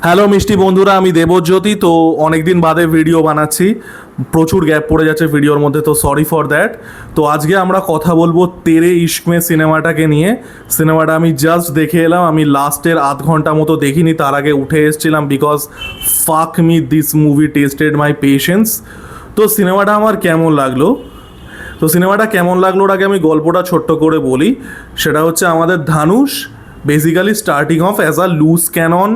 Hello মিষ্টি বন্ধুরা, আমি দেবজ্যোতি। তো অনেকদিন বাদে ভিডিও বানাচ্ছি, প্রচুর গ্যাপ পড়ে যাচ্ছে ভিডিওর মধ্যে, তো সরি ফর দ্যাট। তো আজকে আমরা কথা বলবো তেরে ইশক মে সিনেমাটাকে নিয়ে। সিনেমাটা আমি জাস্ট দেখে এলাম, আমি লাস্টের আধ ঘন্টা মতো দেখিনি, তার আগে উঠে এসেছিলাম because fuck me this movie tested my patience. তো সিনেমাটা আমার কেমন লাগলো, ওর আগে আমি গল্পটা ছোট্ট করে বলি। সেটা হচ্ছে আমাদের Dhanush basically starting off as a loose cannon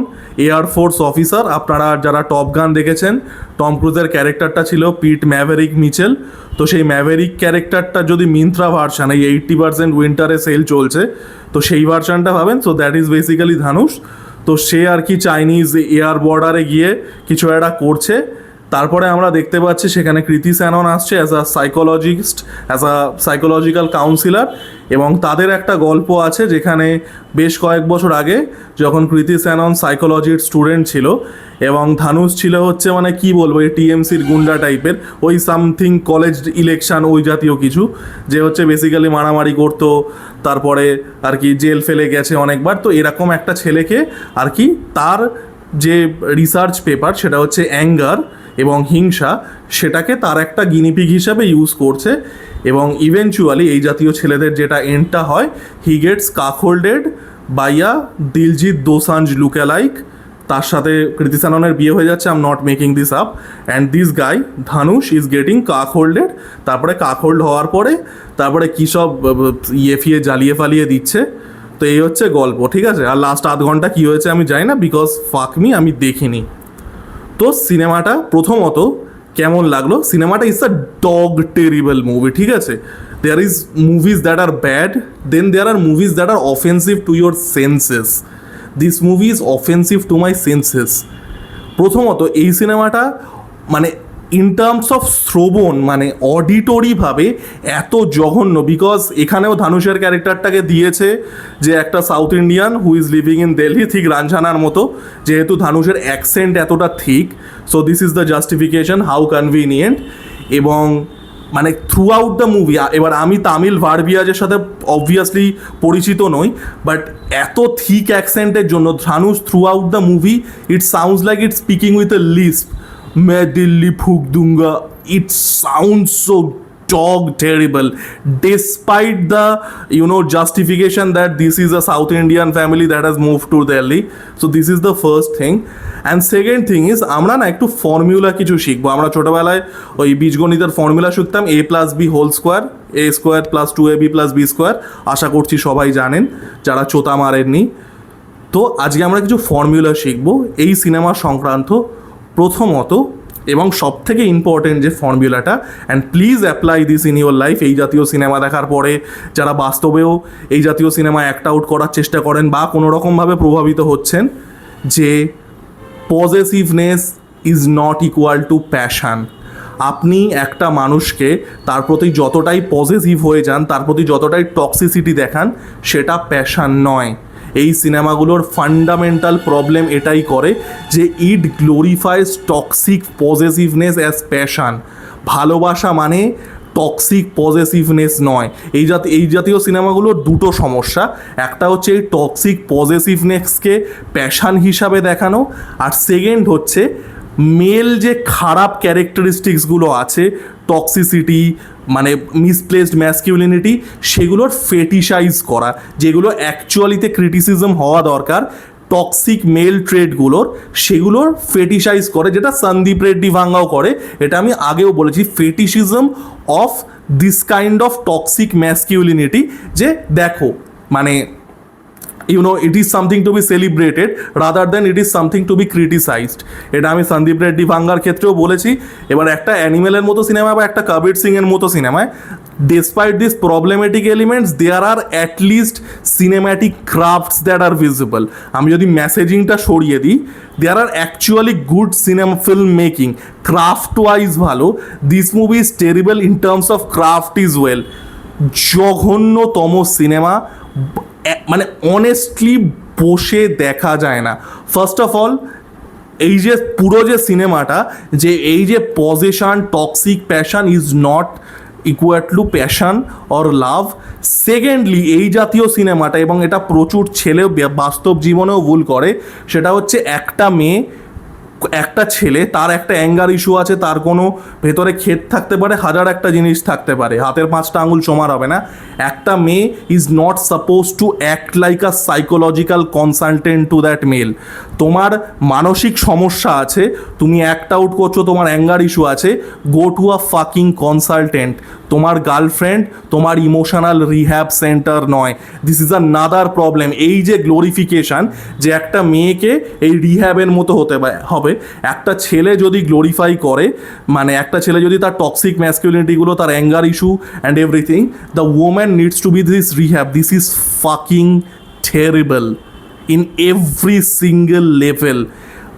air force officer. আপনারা যারা টপ গান দেখেছেন, টম ক্রুজের ক্যারেক্টারটা ছিল পিট ম্যাভেরিক মিচেল। তো সেই ম্যাভেরিক ক্যারেক্টারটা যদি মিন্ত্রা ভার্সান, এই 80% উইন্টারে সেল চলছে, তো সেই ভার্সানটা ভাবেন। So that is basically Dhanush. তো সে আর কি চাইনিজ এয়ার বর্ডারে গিয়ে কিছু একটা করছে। তারপরে আমরা দেখতে পাচ্ছি সেখানে কৃতি স্যানন আসছে as a psychologist, as a psychological councillor. এবং তাদের একটা গল্প আছে যেখানে বেশ কয়েক বছর আগে যখন কৃতি স্যানন সাইকোলজির স্টুডেন্ট ছিল এবং ধানুষ ছিল হচ্ছে মানে কি বলবো, এই টিএমসির গুন্ডা টাইপের, ওই সামথিং কলেজ ইলেকশন ওই জাতীয় কিছু, যে হচ্ছে বেসিক্যালি মারামারি করতো, তারপরে আর কি জেল ফেলে গেছে অনেকবার। তো এরকম একটা ছেলেকে আর কি তার যে রিসার্চ পেপার সেটা হচ্ছে অ্যাঙ্গার এবং হিংসা, সেটাকে তার একটা গিনিপিগ হিসাবে ইউজ করছে। এবং ইভেনচুয়ালি এই জাতীয় ছেলেদের যেটা এন্ডটা হয়, he gets cuckolded by a Diljit Dosanjh lookalike. তার সাথে কৃতি স্যাননের বিয়ে হয়ে যাচ্ছে, I am not making this up. And this guy Dhanush is getting cuckolded. তারপরে কাকহোল্ড হওয়ার পরে তারপরে কী সব ফিয়ে জ্বালিয়ে ফালিয়ে দিচ্ছে। তো এই হচ্ছে গল্প, ঠিক আছে। আর লাস্ট আধ ঘন্টা কী হয়েছে আমি জানি না, বিকজ ফাক মি, আমি দেখিনি। তো সিনেমাটা প্রথমত কেমন লাগলো, সিনেমাটা is a dog terrible movie, ঠিক আছে। There is movies that are bad, then there are movies that are offensive to your senses. This movie is offensive to my senses. প্রথমত এই সিনেমাটা মানে ইন টার্মস অফ শ্রবণ, মানে অডিটরিভাবে এত জঘন্য, বিকজ এখানেও ধানুষের ক্যারেক্টারটাকে দিয়েছে যে একটা south Indian who is living in Delhi, ঠিক রাঞ্ঝানার মতো, যেহেতু ধানুষের অ্যাকসেন্ট এতটা thick. So this is the justification, how convenient. এবং মানে থ্রু আউট দ্য মুভি, এবার আমি তামিল ভার্বিয়াজের সাথে অবভিয়াসলি পরিচিত নই, বাট এত থিক অ্যাকসেন্টের জন্য Dhanush through out the movie it sounds like it speaking with a Lisp. मैं दिल्ली फूक दूंगा, it sounds so dog terrible, despite the justification that this is a South Indian family that has moved to Delhi. So this is the first thing. And second thing is, আমরা না একটু formula কিছু শিখবো। আমরা ছোটোবেলায় ওই বীজগণিতের formula শিখতাম, a plus B whole square, a square plus 2ab plus B square. আশা করছি সবাই জানেন যারা চোতা মারেননি। তো আজকে আমরা কিছু ফর্মুলা শিখবো এই সিনেমা সংক্রান্ত। প্রথমত এবং সব থেকে ইম্পর্টেন্ট যে ফর্মুলাটা, and please apply this in your life, এই জাতীয় সিনেমা দেখার পরে যারা বাস্তবেও এই জাতীয় সিনেমা অ্যাক্ট আউট করার চেষ্টা করেন বা কোনো রকমভাবে প্রভাবিত হচ্ছেন, যে possessiveness is not equal to passion. আপনি একটা মানুষকে তার প্রতি যতটাই পজেসিভ হয়ে যান, তার প্রতি যতটাই টক্সিসিটি দেখান, সেটা প্যাশন নয়। এই সিনেমাগুলোর ফান্ডামেন্টাল প্রবলেম এটাই করে যে ইট গ্লোরিফাইজ টক্সিক পজেসিভনেস অ্যাজ প্যাশন। ভালোবাসা মানে টক্সিক পজেসিভনেস নয়। এই জাতীয় সিনেমাগুলোর দুটো সমস্যা, একটা হচ্ছে এই টক্সিক পজেসিভনেসকে প্যাশন হিসাবে দেখানো, আর সেকেন্ড হচ্ছে মেল যে খারাপ ক্যারেক্টারিস্টিক্সগুলো আছে, টক্সিসিটি মানে মিসপ্লেসড ম্যাসকিউলিনিটি, সেগুলোর ফেটিশাইজ করা, যেগুলো অ্যাকচুয়ালিতে ক্রিটিসিজম হওয়া দরকার টক্সিক মেল ট্রেডগুলোর, সেগুলোর ফেটিশাইজ করে, যেটা সন্দীপ রেড্ডি ভাঙ্গাও করে। এটা আমি আগেও বলেছি, fetishism of this kind of toxic masculinity, যে দেখো মানে it is something to be celebrated rather than it is something to be criticized. এটা আমি সন্দীপ রেড্ডি ভাঙ্গার ক্ষেত্রেও বলেছি। এবার একটা অ্যানিমেলের মতো সিনেমা বা একটা কবির সিংয়ের মতো সিনেমায়, despite these problematic elements, there are at least cinematic crafts that are visible. আমি যদি মেসেজিংটা সরিয়ে দিই, there are actually good cinema film making, craft wise ভালো। This movie is terrible in terms of craft is well. জঘন্যতম cinema, মানে honestly বসে দেখা যায় না। ফার্স্ট অফ অল এই যে পুরো যে সিনেমাটা, যে এই যে possession toxic passion is not equal to passion or love. Secondly, এই জাতীয় সিনেমাটা, এবং এটা প্রচুর ছেলে বাস্তব জীবনেও ভুল করে, সেটা হচ্ছে একটা ছেলে, তার একটা অ্যাঙ্গার ইস্যু আছে, তার কোনো ভেতরে ক্ষেত থাকতে পারে, হাজার একটা জিনিস থাকতে পারে, হাতের 5টা আঙুল সমান হবে না। একটা মেয়ে is not suppose to act like a psychological consultant to that male. তোমার মানসিক সমস্যা আছে, তুমি অ্যাক্ট আউট করছো, তোমার অ্যাঙ্গার ইস্যু আছে, go to a fucking consultant. তোমার গার্লফ্রেন্ড তোমার ইমোশনাল রিহ্যাব সেন্টার নয়। This is another problem. এই যে গ্লোরিফিকেশান, যে একটা মেয়েকে এই রিহ্যাবের মতো হতে হবে, একটা ছেলে যদি গ্লোরিফাই করে, মানে একটা ছেলে যদি তার টক্সিক ম্যাসকুলিনিটিগুলো, তার anger issue and everything, the woman needs to be this rehab. This is fucking terrible in every single level.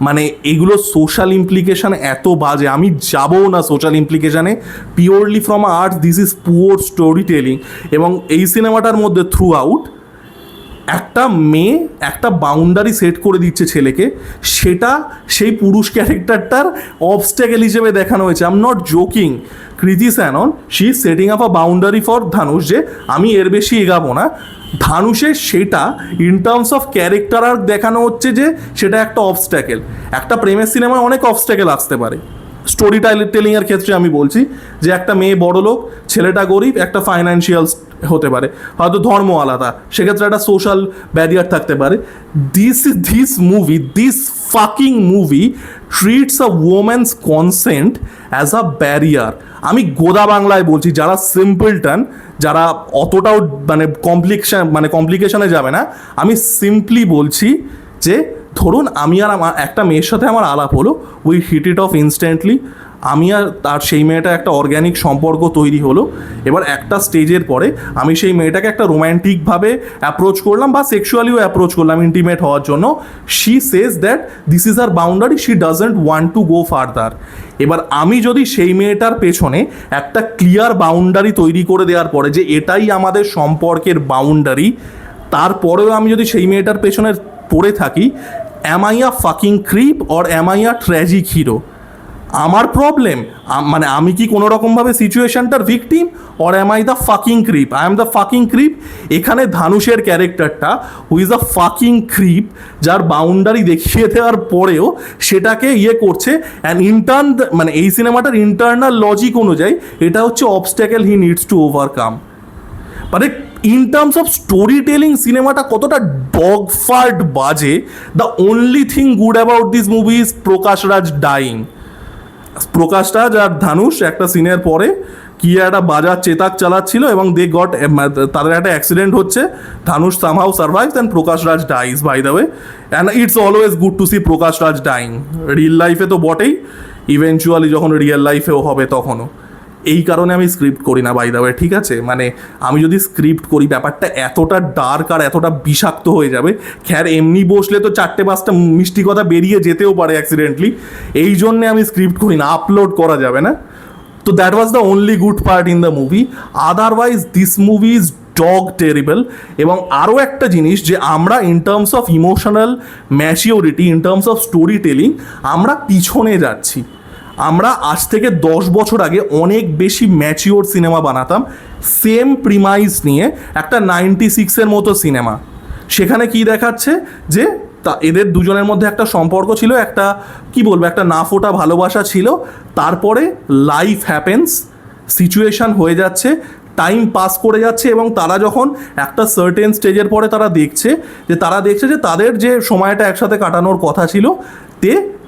মানে এগুলো সোশ্যাল ইমপ্লিকেশান এত বাজে, আমি যাবো না সোশ্যাল ইমপ্লিকেশানে। Purely from art, this is poor story telling. এবং এই সিনেমাটার মধ্যে থ্রু আউট একটা মেয়ে একটা বাউন্ডারি সেট করে দিচ্ছে ছেলেকে, সেটা সেই পুরুষ ক্যারেক্টারটার অবস্ট্যাকেল হিসেবে দেখানো হয়েছে। I am not joking. Kriti Sanon, she is setting up a boundary for Dhanush, যে আমি এর বেশি এগাবো না। ধানুষের সেটা in terms of character arc দেখানো হচ্ছে যে সেটা একটা অবস্ট্যাকেল। একটা প্রেমের সিনেমায় অনেক অবস্ট্যাকেল আসতে পারে। স্টোরি টেলিংয়ের ক্ষেত্রে আমি বলছি যে একটা মেয়ে বড় লোক, ছেলেটা গরিব, একটা ফাইন্যান্সিয়াল হতে পারে, হয়তো ধর্ম আলাদা, সেক্ষেত্রে একটা সোশ্যাল ব্যারিয়ার থাকতে পারে। This fucking movie treats a woman's consent as a barrier. আমি গোদা বাংলায় বলছি, যারা সিম্পলটন, যারা অতটাও কমপ্লিকেশনে যাবে না, আমি সিম্পলি বলছি যে ধরুন আমি আর আমার একটা মেয়ের সাথে আমার আলাপ হলো, we hit it off instantly, আমি আর তার সেই মেয়েটা একটা অর্গ্যানিক সম্পর্ক তৈরি হলো। এবার একটা স্টেজের পরে আমি সেই মেয়েটাকে একটা রোম্যান্টিকভাবে অ্যাপ্রোচ করলাম বা সেক্সুয়ালিও অ্যাপ্রোচ করলাম ইন্টিমেট হওয়ার জন্য। She says that this is our boundary, she doesn't want to go further. এবার আমি যদি সেই মেয়েটার পেছনে একটা ক্লিয়ার বাউন্ডারি তৈরি করে দেওয়ার পরে যে এটাই আমাদের সম্পর্কের বাউন্ডারি, তারপরেও আমি যদি সেই মেয়েটার পেছনে পড়ে থাকি, am I a fucking creep or am I a tragic hero? আমার প্রবলেম, মানে আমি কি কোনো রকমভাবে সিচুয়েশনটার victim, or am I the fucking creep? I am the fucking creep. এখানে ধানুষের ক্যারেক্টারটা who is a fucking creep, যার বাউন্ডারি দেখিয়ে দেওয়ার পরেও সেটাকে করছে। অ্যান্ড মানে এই সিনেমাটার ইন্টারনাল লজিক অনুযায়ী এটা হচ্ছে obstacle he needs to overcome. মানে in terms of story telling সিনেমাটা কতটা ডগ ফার্ট বাজে। The only thing good about this movie is Prakash Raj dying. Prakash Raj আর ধানুষ একটা সিনের পরে কি একটা বাজার চেতাক চালাচ্ছিল এবং তাদের একটা অ্যাক্সিডেন্ট হচ্ছে, Dhanush somehow survives and Prakash Raj dies, by the way. And it's always good to see Prakash Raj dying. Real লাইফে তো বটেই, ইভেনচুয়ালি যখন রিয়েল লাইফেও হবে তখনও। এই কারণে আমি স্ক্রিপ্ট করি না, বাই দ্য ওয়ে, ঠিক আছে? মানে আমি যদি স্ক্রিপ্ট করি ব্যাপারটা এতটা ডার্ক আর এতটা বিষাক্ত হয়ে যাবে, খ্যার এমনি বসলে তো 4-5টা মিষ্টি কথা বেরিয়ে যেতেও পারে অ্যাক্সিডেন্টলি। এই জন্যে আমি স্ক্রিপ্ট করি না, আপলোড করা যাবে না। তো that was the only good part in the movie. Otherwise this movie is dog terrible. এবং আরও একটা জিনিস, যে আমরা in terms of emotional maturity, in terms of story telling আমরা পিছনে যাচ্ছি। আমরা আজ থেকে 10 বছর আগে অনেক বেশি ম্যাচিওর সিনেমা বানাতাম সেম প্রিমাইস নিয়ে, একটা 96-এর মতো সিনেমা। সেখানে কি দেখাচ্ছে যে এদের দুজনের মধ্যে একটা সম্পর্ক ছিল, একটা কি বলবো, একটা না ফোটা ভালোবাসা ছিল। তারপরে লাইফ হ্যাপেন্স, সিচুয়েশান হয়ে যাচ্ছে, টাইম পাস করে যাচ্ছে, এবং তারা যখন একটা সার্টেন স্টেজের পরে তারা দেখছে যে তাদের যে সময়টা একসাথে কাটানোর কথা ছিল,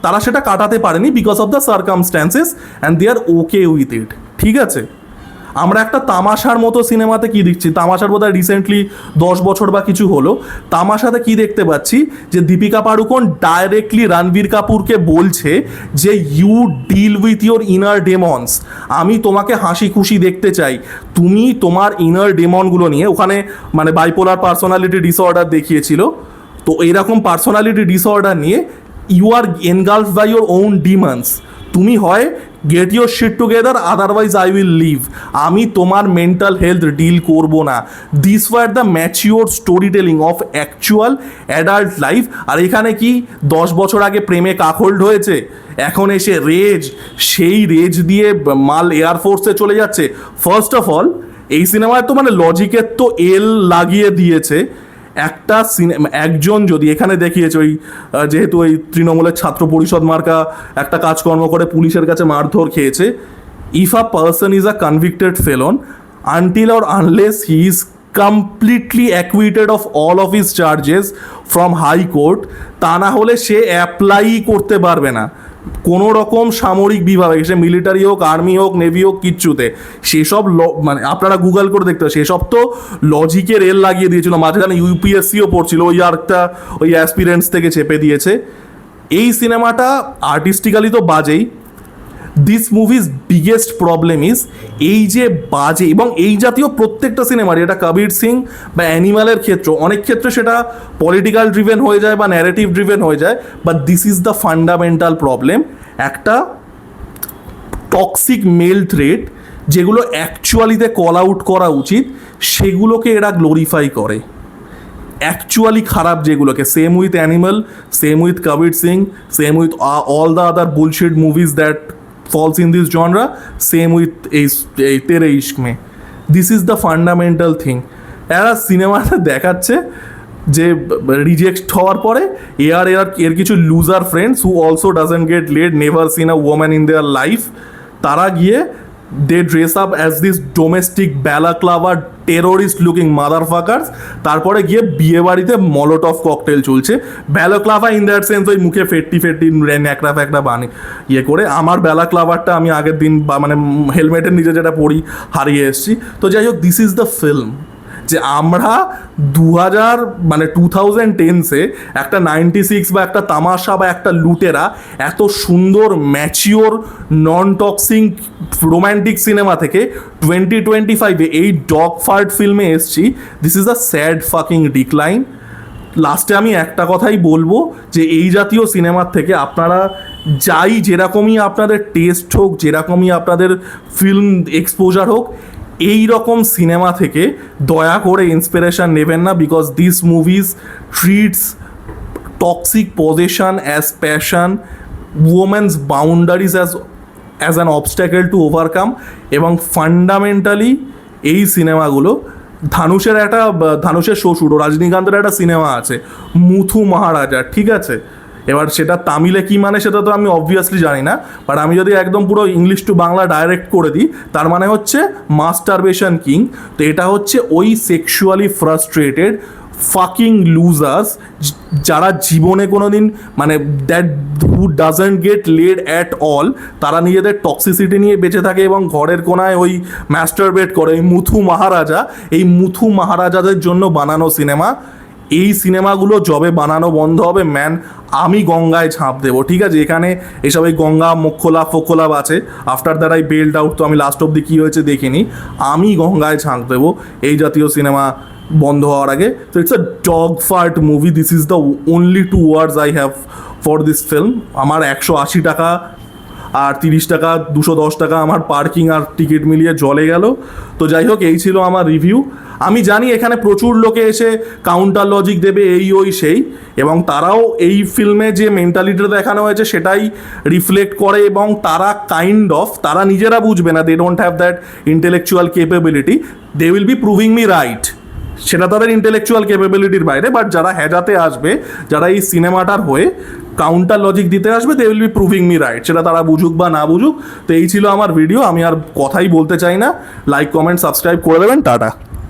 তারা সেটা কাটাতে পারেনি because of the circumstances, and they are okay with it. ঠিক আছে? আমরা একটা তামাশার মতো সিনেমাতে কি দেখছি, তামাশার বোধহয় রিসেন্টলি 10 বছর বা কিছু হলো, তামাশাতে কি দেখতে পাচ্ছি যে দীপিকা পাড়ুকোন ডাইরেক্টলি রণবীর কাপুরকে বলছে যে you deal with your inner demons, আমি তোমাকে হাসি খুশি দেখতে চাই, তুমি তোমার ইনার ডেমনগুলো নিয়ে, ওখানে মানে বাইপোলার পার্সোনালিটি ডিসঅর্ডার দেখিয়েছিল, তো এইরকম পার্সোনালিটি ডিসঅর্ডার নিয়ে you are engulfed by your own demons, তুমি হয় get your shit together, otherwise I will leave. আমি তোমার মেন্টাল হেলথ ডিল করব না। This was the mature story telling of actual adult life. আর এখানে কি 10 বছর আগে প্রেমে কাকহোল্ড হয়েছে, এখন এসে রেজ, সেই রেজ দিয়ে মাল এয়ারফোর্সে চলে যাচ্ছে। ফার্স্ট অফ অল এই সিনেমায় তো মানে লজিকের তো এল লাগিয়ে দিয়েছে। একটা একজন যদি এখানে দেখিয়েছে ওই যেহেতু ওই তৃণমূলের ছাত্র পরিষদ মার্কা একটা কাজকর্ম করে পুলিশের কাছে মারধর খেয়েছে, if a person is a convicted felon until or unless he is completely acquitted of all of his charges from high court, তা না হলে সে অ্যাপ্লাই করতে পারবে না কোনো রকম সামরিক বিভাগে, সে মিলিটারি হোক, আর্মি হোক, নেভি হোক, কিচ্ছুতে। সেসব মানে আপনারা গুগল করে দেখতে হবে, সেসব তো লজিকের এল লাগিয়ে দিয়েছিল। মাঝখানে ইউপিএসসিও পড়ছিল, ওই আরেকটা ওই অ্যাসপিরেন্টস থেকে চেপে দিয়েছে। এই সিনেমাটা আর্টিস্টিক্যালি তো বাজেই। This movie's biggest problem is এই যে বাজে, এবং এই জাতীয় প্রত্যেকটা সিনেমার, এটা কবির সিং বা অ্যানিমালের ক্ষেত্রে, অনেক ক্ষেত্রে সেটা পলিটিক্যাল ড্রিভেন হয়ে যায় বা ন্যারেটিভ ড্রিভেন হয়ে যায়, but this is the fundamental problem. একটা টক্সিক মেল থ্রেট যেগুলো অ্যাকচুয়ালিতে কল আউট করা উচিত, সেগুলোকে এরা গ্লোরিফাই করে। অ্যাকচুয়ালি খারাপ যেগুলোকে, same with animal, same with Kabir Singh, same with all the other bullshit movies that falls in this genre, same with Tere Ishq Mein. This is the fundamental thing. এরা সিনেমাটা দেখাচ্ছে যে রিজেক্ট হওয়ার পরে এর কিছু loser friends who also doesn't get laid, never seen a woman in their life, তারা গিয়ে they dress up as this domestic balaclava terrorist looking motherfuckers. তারপরে গিয়ে বিয়ে বাড়িতে মলোটফ ককটেল চলছে। ব্যালাক্লাভা ইন দ্যাট সেন্স ওই মুখে ফেট্টি ন্যাকড়া ফ্যাকড়া ইয়ে করে। আমার ব্যালাক্লাভারটা আমি আগের দিন মানে হেলমেটের নিচে যেটা পরি হারিয়ে এসেছি। তো যাই হোক, দিস ইজ দ্য ফিল্ম যে আমরা 2010-এ একটা 96 বা একটা তামাশা বা একটা লুটেরা এত সুন্দর mature non toxic romantic cinema থেকে 2025-এ এই ডগ ফার্ট ফিল্মে এসছি। This is a sad fucking decline. লাস্টে আমি একটা কথাই বলবো যে এই জাতীয় সিনেমার থেকে আপনারা যেরকমই আপনাদের টেস্ট হোক, যেরকমই আপনাদের ফিল্ম এক্সপোজার হোক, এই রকম সিনেমা থেকে দয়া করে ইন্সপিরেশন নেবেন না, because this movies treats toxic possession as passion, women's boundaries as an obstacle to overcome. এবং ফান্ডামেন্টালি এই সিনেমাগুলো ধানুষের শ্বশুর ও রজনীকান্তের একটা সিনেমা আছে মুথু মহারাজা, ঠিক আছে? এবার সেটা তামিলে কী মানে সেটা তো আমি অবভিয়াসলি জানি না, বাট আমি যদি একদম পুরো ইংলিশ টু বাংলা ডাইরেক্ট করে দিই, তার মানে হচ্ছে মাস্টারবেশন কিং। তো এটা হচ্ছে ওই সেক্সুয়ালি ফ্রাস্ট্রেটেড ফাকিং লুজার্স যারা জীবনে কোনো দিন মানে that who doesn't get laid at all, তারা নিজেদের টক্সিসিটি নিয়ে বেঁচে থাকে এবং ঘরের কোনায় ওই ম্যাস্টারবেট করে। এই মুথু মহারাজাদের জন্য বানানো সিনেমা। এই সিনেমাগুলো যবে বানানো বন্ধ হবে, ম্যান আমি গঙ্গায় ঝাঁপ দেবো, ঠিক আছে? এখানে এসব এই গঙ্গা মোক্ষলাভ আছে, after that I bailed out, তো আমি লাস্ট অব্দি কী হয়েছে দেখিনি। আমি গঙ্গায় ঝাঁপ দেবো এই জাতীয় সিনেমা বন্ধ হওয়ার আগে। তো it's a dog fart movie. This is the only 2 words I have for this film. আমার 180 টাকা আর 30 টাকা 210 টাকা আমার পার্কিং আর টিকিট মিলিয়ে জলে গেল। তো যাই হোক, এই ছিল আমার রিভিউ। আমি জানি এখানে প্রচুর লোকে এসে কাউন্টার লজিক দেবে, সেই, এবং তারাও এই ফিল্মে যে মেন্টালিটিটা দেখানো হয়েছে সেটাই রিফ্লেক্ট করে, এবং তারা নিজেরা বুঝবে না, they don't have that intellectual capability. They will be proving me right, সেটা তাদের ইন্টেলেকচুয়াল ক্যাপাবিলিটির বাইরে। বাট যারা হেজাতে আসবে, যারা এই সিনেমাটার হয়ে কাউন্টার লজিক দিতে আসবে, they will be proving me right, সেটা তারা বুঝুক বা না বুঝুক। তো এই ছিল আমার ভিডিও, আমি আর কথাই বলতে চাই না। লাইক, কমেন্ট, সাবস্ক্রাইব করে দেবেন। টাটা।